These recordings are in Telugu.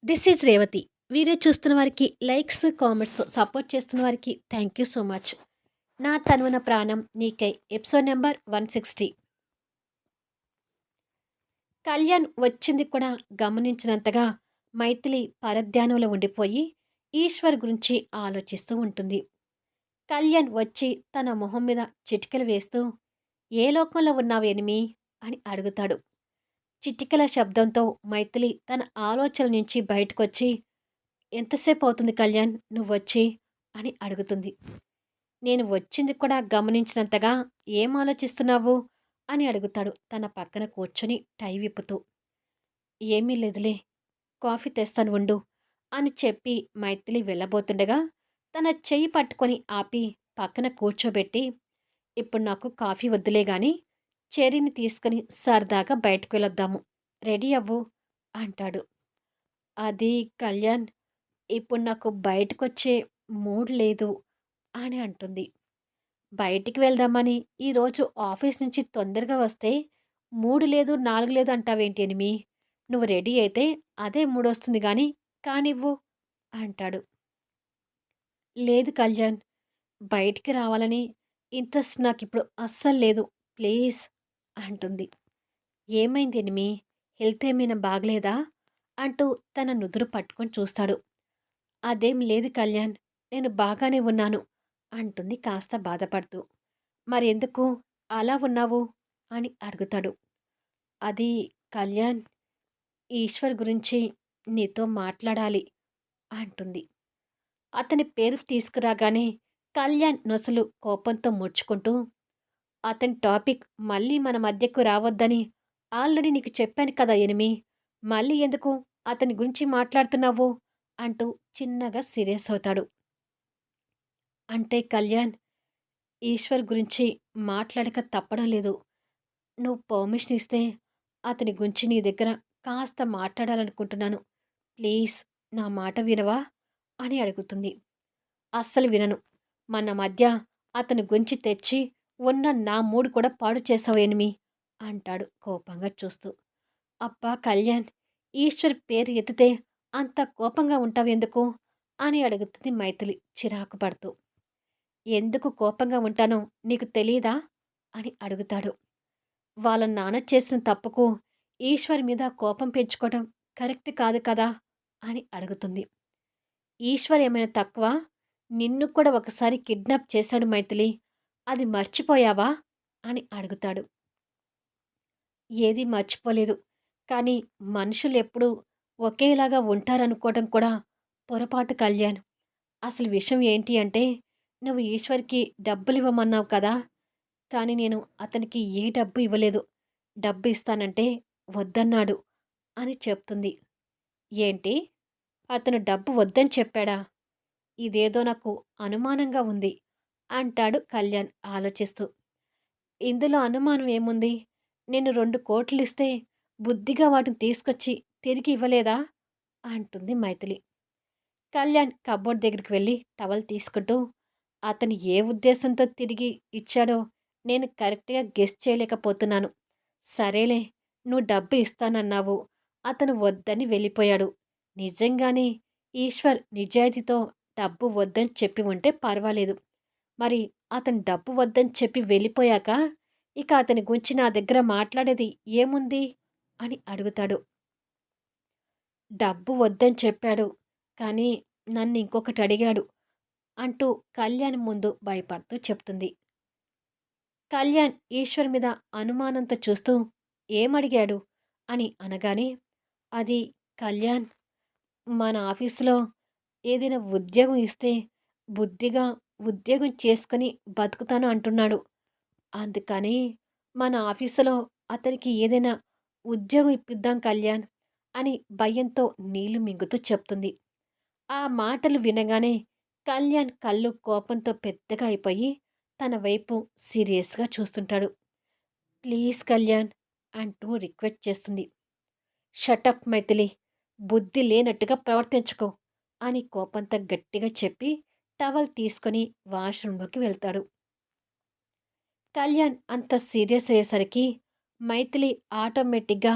This is Revathi. వీడియో చూస్తున్న వారికి లైక్స్, కామెంట్స్‌తో సపోర్ట్ చేస్తున్న వారికి థ్యాంక్ యూ సో మచ్. నా తనువున ప్రాణం నీకై ఎపిసోడ్ నంబర్ 160. కళ్యాణ్ వచ్చింది కూడా గమనించినంతగా మైథిలి పరధ్యానంలో ఉండిపోయి ఈశ్వర్ గురించి ఆలోచిస్తూ ఉంటుంది. కళ్యాణ్ వచ్చి తన మొహం మీద చిటికెలు వేస్తూ "ఏ లోకంలో ఉన్నావు ఎనిమి?" అని అడుగుతాడు. చిటికెల శబ్దంతో మైథిలి తన ఆలోచనల నుంచి బయటకొచ్చి "ఎంతసేపు అవుతుంది కళ్యాణ్ నువ్వొచ్చి?" అని అడుగుతుంది. "నేను వచ్చింది కూడా గమనించినంతగా ఏం ఆలోచిస్తున్నావు?" అని అడుగుతాడు తన పక్కన కూర్చొని టై విప్పుతూ. "ఏమీ లేదులే, కాఫీ తెస్తాను ఉండు" అని చెప్పి మైథిలి వెళ్ళబోతుండగా తన చెయ్యి పట్టుకొని ఆపి పక్కన కూర్చోబెట్టి "ఇప్పుడు నాకు కాఫీ వద్దులే గాని చెర్రీని తీసుకొని సరదాగా బయటకు వెళ్ళొద్దాము. రెడీ అవ్వు" అంటాడు. "అది కళ్యాణ్, ఇప్పుడు నాకు బయటకొచ్చే మూడ్ లేదు" అని అంటుంది. బయటికి వెళ్దామని ఈరోజు ఆఫీస్ నుంచి తొందరగా వస్తే 3 లేదు, 4 లేదు అంటావేంటి ఎనిమి? నువ్వు రెడీ అయితే అదే మూడొస్తుంది గాని కానివ్వు అంటాడు. లేదు కళ్యాణ్, బయటికి రావాలని ఇంట్రెస్ట్ నాకిప్పుడు అస్సలు లేదు. ప్లీజ్ అంటుంది. ఏమైంది ఎనిమి? హెల్త్ ఏమైనా బాగలేదా? అంటూ తన నుదురు పట్టుకొని చూస్తాడు. అదేం లేదు కళ్యాణ్, నేను బాగానే ఉన్నాను అంటుంది కాస్త బాధపడుతూ. మరెందుకు అలా ఉన్నావు అని అడుగుతాడు. అది కళ్యాణ్, ఈశ్వర్ గురించి నీతో మాట్లాడాలి అంటుంది. అతని పేరు తీసుకురాగానే కళ్యాణ్ నొసలు కోపంతో ముడుచుకుంటూ, అతని టాపిక్ మళ్ళీ మన మధ్యకు రావద్దని ఆల్రెడీ నీకు చెప్పాను కదా ఎనిమి, మళ్ళీ ఎందుకు అతని గురించి మాట్లాడుతున్నావు అంటూ చిన్నగా సీరియస్ అవుతాడు. అంటే కళ్యాణ్, ఈశ్వర్ గురించి మాట్లాడక తప్పడం లేదు. నువ్వు పర్మిషన్ ఇస్తే అతని గురించి నీ దగ్గర కాస్త మాట్లాడాలనుకుంటున్నాను. ప్లీజ్ నా మాట వినవా అని అడుగుతుంది. అస్సలు వినను. మన మధ్య అతని గురించి తెచ్చి ఉన్న నా మూడ్ కూడా పాడు చేసావు ఎనిమి అంటాడు కోపంగా చూస్తూ. అబ్బా కళ్యాణ్, ఈశ్వర్ పేరు ఎత్తితే అంత కోపంగా ఉంటావెందుకు అని అడుగుతుంది మైథిలి చిరాకు పడుతూ. ఎందుకు కోపంగా ఉంటానో నీకు తెలీదా అని అడుగుతాడు. వాళ్ళ నాన్న చేసిన తప్పుకు ఈశ్వర్ మీద కోపం పెంచుకోవడం కరెక్ట్ కాదు కదా అని అడుగుతుంది. ఈశ్వర్ ఏమైనా తక్కువ? నిన్ను కూడా ఒకసారి కిడ్నాప్ చేశాడు మైథిలి. అది మర్చిపోయావా అని అడుగుతాడు. ఏది మర్చిపోలేదు. కానీ మనుషులు ఎప్పుడూ ఒకేలాగా ఉంటారనుకోవడం కూడా పొరపాటు కళ్యాణ్. అసలు విషయం ఏంటి అంటే నువ్వు ఈశ్వర్కి డబ్బులివ్వమన్నావు కదా, కానీ నేను అతనికి ఏ డబ్బు ఇవ్వలేదు. డబ్బు ఇస్తానంటే వద్దన్నాడు అని చెప్తుంది. ఏంటి? అతను డబ్బు వద్దని చెప్పాడా? ఇదేదో నాకు అనుమానంగా ఉంది అంటాడు కళ్యాణ్ ఆలోచిస్తూ. ఇందులో అనుమానం ఏముంది? నేను 2,00,00,000 ఇస్తే బుద్ధిగా వాటిని తీసుకొచ్చి తిరిగి ఇవ్వలేదా అంటుంది మైథిలి. కళ్యాణ్ కబోర్డ్ దగ్గరికి వెళ్ళి టవల్ తీసుకుంటూ అతను ఏ ఉద్దేశంతో తిరిగి ఇచ్చాడో నేను కరెక్ట్‌గా గెస్ చేయలేకపోతున్నాను. సరేలే, నువ్వు డబ్బు ఇస్తానన్నావు. అతను వద్దని వెళ్ళిపోయాడు. నిజంగానే ఈశ్వర్ నిజాయితీతో డబ్బు వద్దని చెప్పి ఉంటే పర్వాలేదు. మరి అతను డబ్బు వద్దని చెప్పి వెళ్ళిపోయాక ఇక అతని గురించి నా దగ్గర మాట్లాడేది ఏముంది అని అడుగుతాడు. డబ్బు వద్దని చెప్పాడు, కానీ నన్ను ఇంకొకటి అడిగాడు అంటూ కళ్యాణ్ ముందు భయపడుతూ చెప్తుంది. కళ్యాణ్ ఈశ్వర్ మీద అనుమానంతో చూస్తూ ఏమడిగాడు అని అనగానే, అది కళ్యాణ్, మన ఆఫీసులో ఏదైనా ఉద్యోగం ఇస్తే బుద్ధిగా ఉద్యోగం చేసుకొని బతుకుతాను అంటున్నాడు. అందుకని మన ఆఫీసులో అతనికి ఏదైనా ఉద్యోగం ఇప్పిద్దాం కళ్యాణ్ అని భయంతో నీళ్లు మింగుతూ చెప్తుంది. ఆ మాటలు వినగానే కళ్యాణ్ కళ్ళు కోపంతో పెద్దగా అయిపోయి తన వైపు సీరియస్‌గా చూస్తుంటాడు. "ప్లీజ్ కళ్యాణ్" అంటూ రిక్వెస్ట్ చేస్తుంది. "షటప్ మైథిలి, బుద్ధి లేనట్టుగా ప్రవర్తించకు" అని కోపంతో గట్టిగా చెప్పి టవల్ తీసుకొని వాష్‌రూమ్‌లోకి వెళ్తాడు. కళ్యాణ్ అంత సీరియస్ అయ్యేసరికి మైథిలి ఆటోమేటిక్‌గా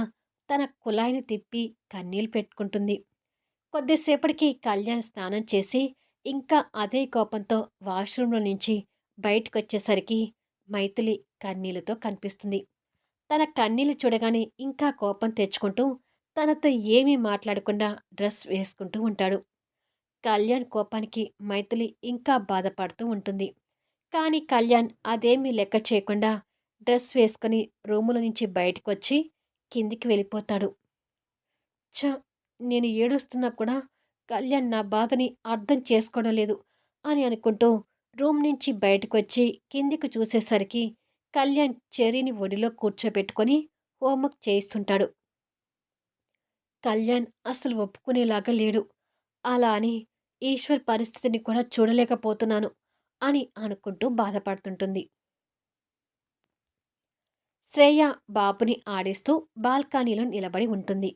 తన కుళాయిని తిప్పి కన్నీళ్లు పెట్టుకుంటుంది. కొద్దిసేపటికి కళ్యాణ్ స్నానం చేసి, ఇంకా అదే కోపంతో వాష్‌రూమ్‌లో నుంచి బయటకొచ్చేసరికి మైథిలి కన్నీళ్లతో కనిపిస్తుంది. తన కన్నీళ్లు చూడగానే ఇంకా కోపం తెచ్చుకుంటూ, తనతో ఏమీ మాట్లాడకుండా డ్రెస్ వేసుకుంటూ ఉంటాడు. కళ్యాణ్ కోపానికి మైథిలి ఇంకా బాధపడుతూ ఉంటుంది. కానీ కళ్యాణ్ అదేమీ లెక్క చేయకుండా డ్రెస్ వేసుకొని రూములో నుంచి బయటకొచ్చి కిందికి వెళ్ళిపోతాడు. ఛ! నేను ఏడుస్తున్నా కూడా కళ్యాణ్ నా బాధని అర్థం చేసుకోవడం లేదు అని అనుకుంటూ రూమ్ నుంచి బయటకొచ్చి కిందికి చూసేసరికి కళ్యాణ్ చెర్రీని ఒడిలో కూర్చోబెట్టుకొని హోంవర్క్ చేయిస్తుంటాడు. కళ్యాణ్ అసలు ఒప్పుకునేలాగా లేడు. అలా అని ఈశ్వర్ పరిస్థితిని కూడా చూడలేకపోతున్నాను అని అనుకుంటూ బాధపడుతుంటుంది. శ్రేయ బాబుని ఆడిస్తూ బాల్కనీలో నిలబడి ఉంటుంది.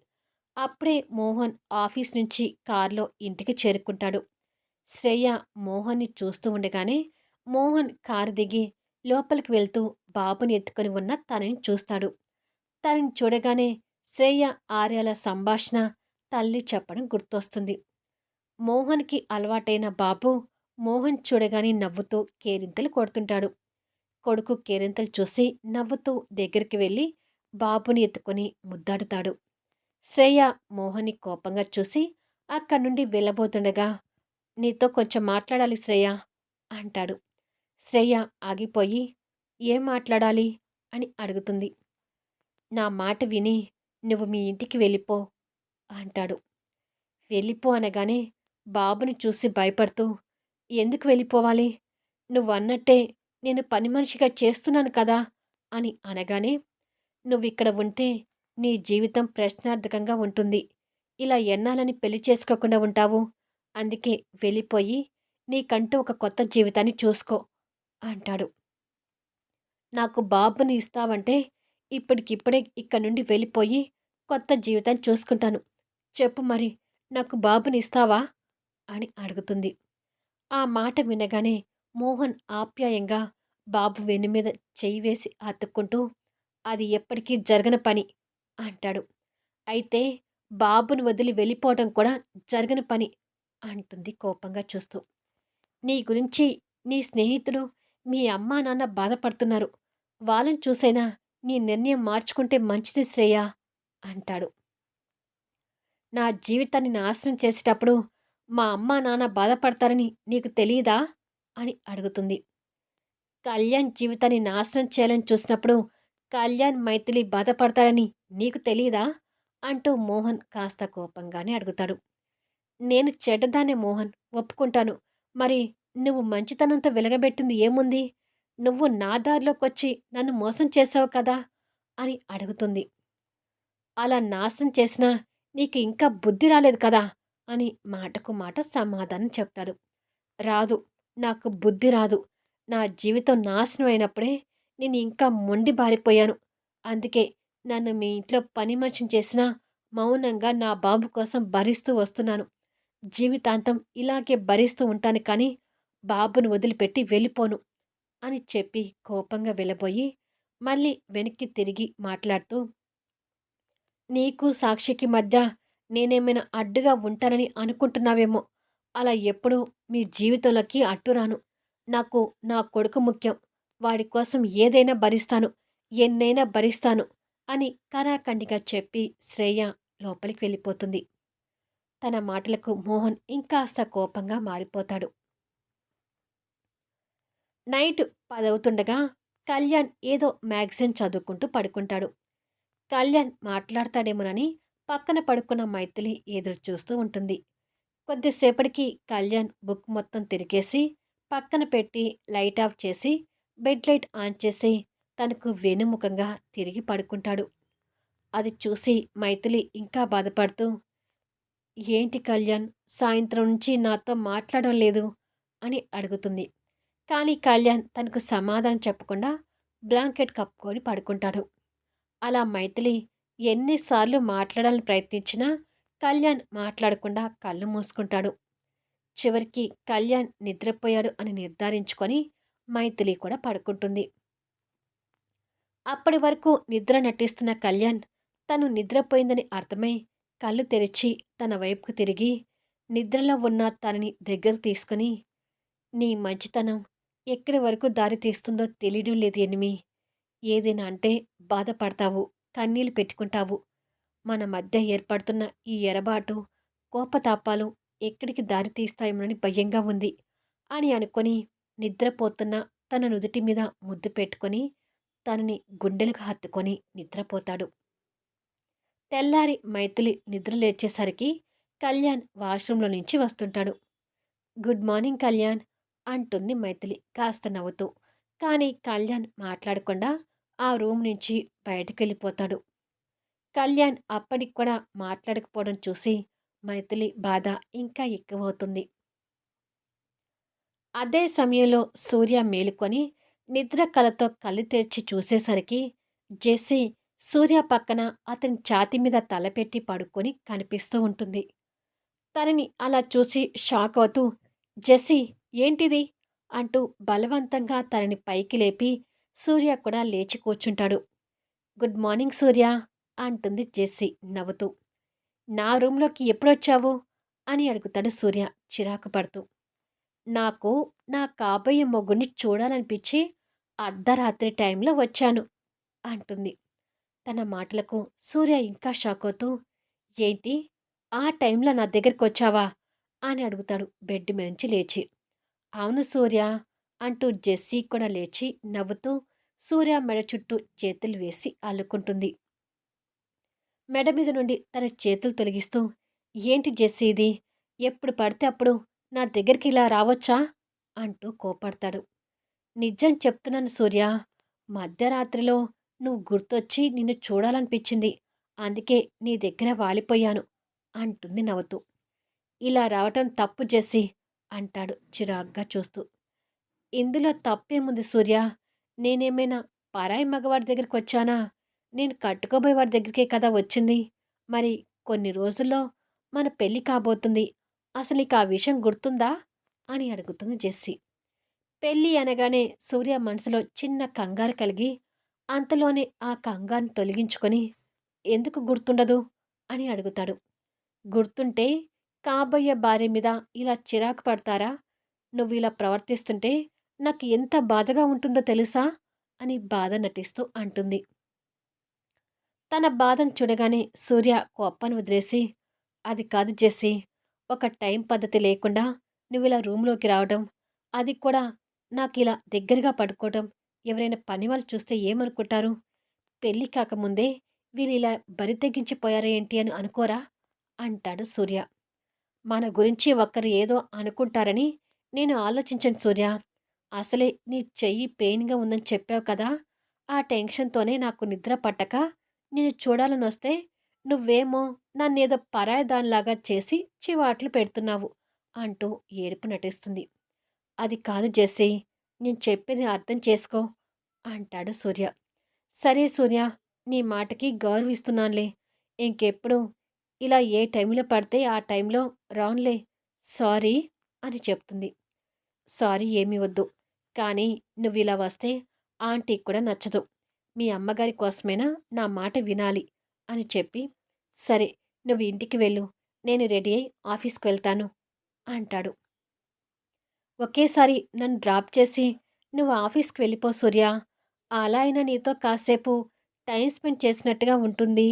అప్పుడే మోహన్ ఆఫీస్ నుంచి కారులో ఇంటికి చేరుకుంటాడు. శ్రేయ మోహన్ని చూస్తూ ఉండగానే మోహన్ కారు దిగి లోపలికి వెళ్తూ బాబుని ఎత్తుకొని ఉన్న తనని చూస్తాడు. తనని చూడగానే శ్రేయ ఆర్యాల సంభాషణ తల్లి చెప్పడం గుర్తొస్తుంది. మోహన్‌కి అలవాటైన బాబు మోహన్ చూడగానే నవ్వుతూ కేరింతలు కొడుతుంటాడు. కొడుకు కేరింతలు చూసి నవ్వుతూ దగ్గరికి వెళ్ళి బాబుని ఎత్తుకొని ముద్దాడుతాడు. శ్రేయ మోహన్ని కోపంగా చూసి అక్కడి నుండి వెళ్ళబోతుండగా, "నీతో కొంచెం మాట్లాడాలి శ్రేయ" అంటాడు. శ్రేయ ఆగిపోయి, "ఏం మాట్లాడాలి?" అని అడుగుతుంది. "నా మాట విని నువ్వు మీ ఇంటికి వెళ్ళిపో" అంటాడు. వెళ్ళిపో అనగానే బాబుని చూసి భయపడుతూ, "ఎందుకు వెళ్ళిపోవాలి? నువ్వన్నట్టే నేను పని మనిషిగా చేస్తున్నాను కదా" అని అనగానే, "నువ్విక్కడ ఉంటే నీ జీవితం ప్రశ్నార్థకంగా ఉంటుంది. ఇలా ఎన్నాళ్ళని పెళ్లి చేసుకోకుండా ఉంటావు? అందుకే వెళ్ళిపోయి నీకంటూ ఒక కొత్త జీవితాన్ని చూసుకో" అంటాడు. "నాకు బాబుని ఇస్తావంటే ఇప్పటికిప్పుడే ఇక్కడి నుండి వెళ్ళిపోయి కొత్త జీవితాన్ని చూసుకుంటాను. చెప్పు మరి నాకు బాబుని ఇస్తావా?" అని అడుగుతుంది. ఆ మాట వినగానే మోహన్ ఆప్యాయంగా బాబు వెన్ను మీద చెయ్యి వేసి హత్తుకుంటూ, "అది ఎప్పటికీ జరగని పని" అంటాడు. "అయితే బాబుని వదిలి వెళ్ళిపోవడం కూడా జరగని పని" అంటుంది కోపంగా చూస్తూ. "నీ గురించి నీ స్నేహితుడు, మీ అమ్మా నాన్న బాధపడుతున్నారు. వాళ్ళని చూసైనా నీ నిర్ణయం మార్చుకుంటే మంచిది శ్రేయ" అంటాడు. "నా జీవితాన్ని నాశనం చేసేటప్పుడు మా అమ్మా నాన్న బాధపడతారని నీకు తెలీదా?" అని అడుగుతుంది. "కళ్యాణ్ జీవితాన్ని నాశనం చేయాలని చూసినప్పుడు కళ్యాణ్, మైథిలి బాధపడతాడని నీకు తెలీదా?" అంటూ మోహన్ కాస్త కోపంగానే అడుగుతాడు. "నేను చెడ్డదాన్నే మోహన్, ఒప్పుకుంటాను. మరి నువ్వు మంచితనంతో వెలగబెట్టింది ఏముంది? నువ్వు నా దారిలోకొచ్చి నన్ను మోసం చేశావు కదా!" అని అడుగుతుంది. "అలా నాశనం చేసినా నీకు ఇంకా బుద్ధి రాలేదు కదా!" అని మాటకు మాట సమాధానం చెప్తాడు. "రాదు. నాకు బుద్ధి రాదు. నా జీవితం నాశనం అయినప్పుడే నేను ఇంకా మొండి బారిపోయాను. అందుకే నన్ను మీ ఇంట్లో పని మనిషిని చేసినా మౌనంగా నా బాబు కోసం భరిస్తూ వస్తున్నాను. జీవితాంతం ఇలాగే భరిస్తూ ఉంటాను కానీ బాబును వదిలిపెట్టి వెళ్ళిపోను" అని చెప్పి కోపంగా వెళ్ళబోయి మళ్ళీ వెనక్కి తిరిగి మాట్లాడుతూ, "నీకు సాక్షికి మధ్య నేనేమైనా అడ్డుగా ఉంటానని అనుకుంటున్నావేమో. అలా ఎప్పుడూ మీ జీవితంలోకి అడ్డురాను. నాకు నా కొడుకు ముఖ్యం. వాడి కోసం ఏదైనా భరిస్తాను. ఎన్నైనా భరిస్తాను" అని కరాకండిగా చెప్పి శ్రేయ లోపలికి వెళ్ళిపోతుంది. తన మాటలకు మోహన్ ఇంకాస్త కోపంగా మారిపోతాడు. నైట్ 10 అవుతుండగా కళ్యాణ్ ఏదో మ్యాగజైన్ చదువుకుంటూ పడుకుంటాడు. కళ్యాణ్ మాట్లాడతాడేమోనని పక్కన పడుకున్న మైథిలి ఎదురు చూస్తూ ఉంటుంది. కొద్దిసేపటికి కళ్యాణ్ బుక్ మొత్తం తిరిగేసి పక్కన పెట్టి లైట్ ఆఫ్ చేసి బెడ్ లైట్ ఆన్ చేసి తనకు వెనుముఖంగా తిరిగి పడుకుంటాడు. అది చూసి మైథిలి ఇంకా బాధపడుతూ, "ఏంటి కళ్యాణ్, సాయంత్రం నుంచి నాతో మాట్లాడడం లేదు" అని అడుగుతుంది. కానీ కళ్యాణ్ తనకు సమాధానం చెప్పకుండా బ్లాంకెట్ కప్పుకొని పడుకుంటాడు. అలా మైథిలి ఎన్నిసార్లు మాట్లాడాలని ప్రయత్నించినా కళ్యాణ్ మాట్లాడకుండా కళ్ళు మూసుకుంటాడు. చివరికి కళ్యాణ్ నిద్రపోయాడు అని నిర్ధారించుకొని మైథిలి కూడా పడుకుంటుంది. అప్పటి వరకు నిద్ర నటిస్తున్న కళ్యాణ్ తను నిద్రపోయిందని అర్థమై కళ్ళు తెరిచి తన వైపుకు తిరిగి నిద్రలో ఉన్న తనని దగ్గరకు తీసుకొని, "నీ మంచితనం ఎక్కడి వరకు దారి తీస్తుందో తెలియడం లేదు ఎనిమి. ఏదైనా అంటే బాధపడతావు, కన్నీళ్లు పెట్టుకుంటావు. మన మధ్య ఏర్పడుతున్న ఈ ఎరబాటు, కోపతాపాలు ఎక్కడికి దారి తీస్తాయోమోనని భయంగా ఉంది" అని అనుకొని నిద్రపోతున్న తన నుదుటి మీద ముద్దు పెట్టుకొని, తనని గుండెలకు హత్తుకొని నిద్రపోతాడు. తెల్లారి మైథిలి నిద్ర లేచేసరికి కళ్యాణ్ వాష్రూమ్‌లో నుంచి వస్తుంటాడు. "గుడ్ మార్నింగ్ కళ్యాణ్" అంటుంది మైథిలి కాస్త నవ్వుతూ. కానీ కళ్యాణ్ మాట్లాడకుండా ఆ రూమ్ నుంచి బయటికెళ్ళిపోతాడు. కళ్యాణ్ అప్పటికి కూడా మాట్లాడకపోవడం చూసి మైథిలి బాధ ఇంకా ఎక్కువవుతుంది. అదే సమయంలో సూర్య మేలుకొని నిద్ర కలతో కళ్ళు తెరిచి చూసేసరికి జెస్సీ సూర్య పక్కన అతని ఛాతీ మీద తలపెట్టి పడుకొని కనిపిస్తూ ఉంటుంది. తనని అలా చూసి షాక్ అవుతూ, "జెస్సీ ఏంటిది?" అంటూ బలవంతంగా తనని పైకి లేపి సూర్య కూడా లేచి కూర్చుంటాడు. "గుడ్ మార్నింగ్ సూర్య" అంటుంది జెస్సీ నవ్వుతూ. "నా రూమ్‌లోకి ఎప్పుడొచ్చావు?" అని అడుగుతాడు సూర్య చిరాకు పడుతూ. "నాకు నా కాబోయే మొగుడిని చూడాలనిపించి అర్ధరాత్రి టైంలో వచ్చాను" అంటుంది. తన మాటలకు సూర్య ఇంకా షాక్ అవుతూ, "ఏంటి? ఆ టైంలో నా దగ్గరకొచ్చావా?" అని అడుగుతాడు బెడ్ మీద నుంచి లేచి. "అవును సూర్య" అంటూ జెస్సీ కూడా లేచి నవ్వుతూ సూర్య మెడ చుట్టూ చేతులు వేసి అల్లుకుంటుంది. మెడ మీద నుండి తన చేతులు తొలగిస్తూ, "ఏంటి జెస్సీ ఇది? ఎప్పుడు పడితే అప్పుడు నా దగ్గరికి ఇలా రావచ్చా?" అంటూ కోపడతాడు. "నిజం చెప్తున్నాను సూర్య. మధ్యరాత్రిలో నువ్వు గుర్తొచ్చి నిన్ను చూడాలనిపించింది. అందుకే నీ దగ్గర వాలిపోయాను" అంటుంది నవ్వుతూ. "ఇలా రావటం తప్పు జెస్సీ" అంటాడు చిరాగ్గా చూస్తూ. "ఇందులో తప్పేముంది సూర్య? నేనేమైనా పరాయి మగవాడి దగ్గరికొచ్చానా? నేను కట్టుకోబోయే వాడి దగ్గరికే కదా వచ్చింది. మరి కొన్ని రోజుల్లో మన పెళ్లి కాబోతుంది. అసలు నీకు ఆ విషయం గుర్తుందా?" అని అడుగుతుంది జెస్సీ. పెళ్లి అనగానే సూర్య మనసులో చిన్న కంగారు కలిగి, అంతలోనే ఆ కంగారుని తొలగించుకొని, "ఎందుకు గుర్తుండదు?" అని అడుగుతాడు. "గుర్తుంటే కాబోయే భార్య మీద ఇలా చిరాకు పడతారా? నువ్విలా ప్రవర్తిస్తుంటే నాకు ఎంత బాధగా ఉంటుందో తెలుసా?" అని బాధ నటిస్తూ అంటుంది. తన బాధను చూడగానే సూర్య కోపాన్ని వదిలేసి, "అది కాదు జెస్సీ. ఒక టైం పద్ధతి లేకుండా నువ్విలా రూమ్‌లోకి రావడం, అది కూడా నాకిలా దగ్గరగా పడుకోవడం, ఎవరైనా పనివాళ్ళు చూస్తే ఏమనుకుంటారు? పెళ్లి కాకముందే వీళ్ళిలా బరి తెగించిపోయారా ఏంటి అని అనుకోరా?" అంటాడు సూర్య. "మన గురించి ఒకరు ఏదో అనుకుంటారని నేను ఆలోచించను సూర్య. అసలే నీ చెయ్యి పెయిన్‌గా ఉందని చెప్పావు కదా! ఆ టెన్షన్‌తోనే నాకు నిద్ర పట్టక నిన్ను చూడాలనొస్తే నువ్వేమో నన్నేదో పరాయి దానిలాగా చేసి చివాట్లు పెడుతున్నావు" అంటూ ఏడుపు నటిస్తుంది. "అది కాదు జెస్సీ. నేను చెప్పేది అర్థం చేసుకో" అంటాడు సూర్య. "సరే సూర్య, నీ మాటకి గౌరవిస్తున్నానులే. ఇంకెప్పుడు ఇలా ఏ టైంలో పడితే ఆ టైంలో రానులే. సారీ" అని చెప్తుంది. "సారీ ఏమీ వద్దు. కానీ నువ్విలా వస్తే ఆంటీకి కూడా నచ్చదు. మీ అమ్మగారి కోసమైనా నా మాట వినాలి" అని చెప్పి, "సరే నువ్వు ఇంటికి వెళ్ళు. నేను రెడీ అయ్యి ఆఫీస్‌కి వెళ్తాను" అంటాడు. "ఒకేసారి నన్ను డ్రాప్ చేసి నువ్వు ఆఫీస్‌కి వెళ్ళిపో సూర్య. అలా అయినా నీతో కాసేపు టైమ్ స్పెండ్ చేసినట్టుగా ఉంటుంది"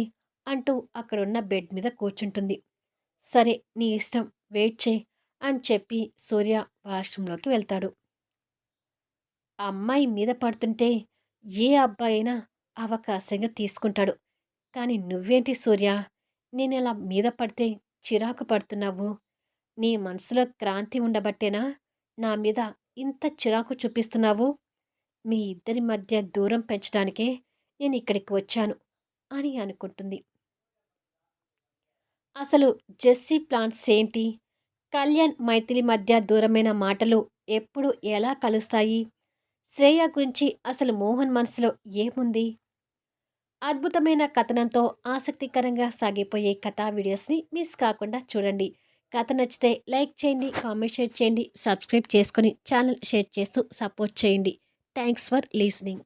అంటూ అక్కడున్న బెడ్ మీద కూర్చుంటుంది. "సరే నీ ఇష్టం. వెయిట్ చెయి" అని చెప్పి సూర్య వాష్‌రూమ్‌లోకి వెళ్తాడు. అమ్మాయి మీద పడుతుంటే ఏ అబ్బాయైనా అవకాశంగా తీసుకుంటాడు. కానీ నువ్వేంటి సూర్య? నేనిలా మీద పడితే చిరాకు పడుతున్నావు? నీ మనసులో క్రాంతి ఉండబట్టేనా నా మీద ఇంత చిరాకు చూపిస్తున్నావు? మీ ఇద్దరి మధ్య దూరం పెంచడానికే నేనిక్కడికి వచ్చాను" అని అనుకుంటుంది. అసలు జెస్సీ ప్లాన్స్ ఏంటి? కళ్యాణ్, మైథిలి మధ్య దూరమైన మాటలు ఎప్పుడు ఎలా కలుస్తాయి? శ్రేయ గురించి అసలు మోహన్ మనసులో ఏముంది? అద్భుతమైన కథనంతో ఆసక్తికరంగా సాగిపోయే కథా వీడియోస్ని మిస్ కాకుండా చూడండి. కథ నచ్చితే లైక్ చేయండి, కామెంట్ షేర్ చేయండి, సబ్స్క్రైబ్ చేసుకొని ఛానల్ షేర్ చేస్తూ సపోర్ట్ చేయండి. Thanks for listening.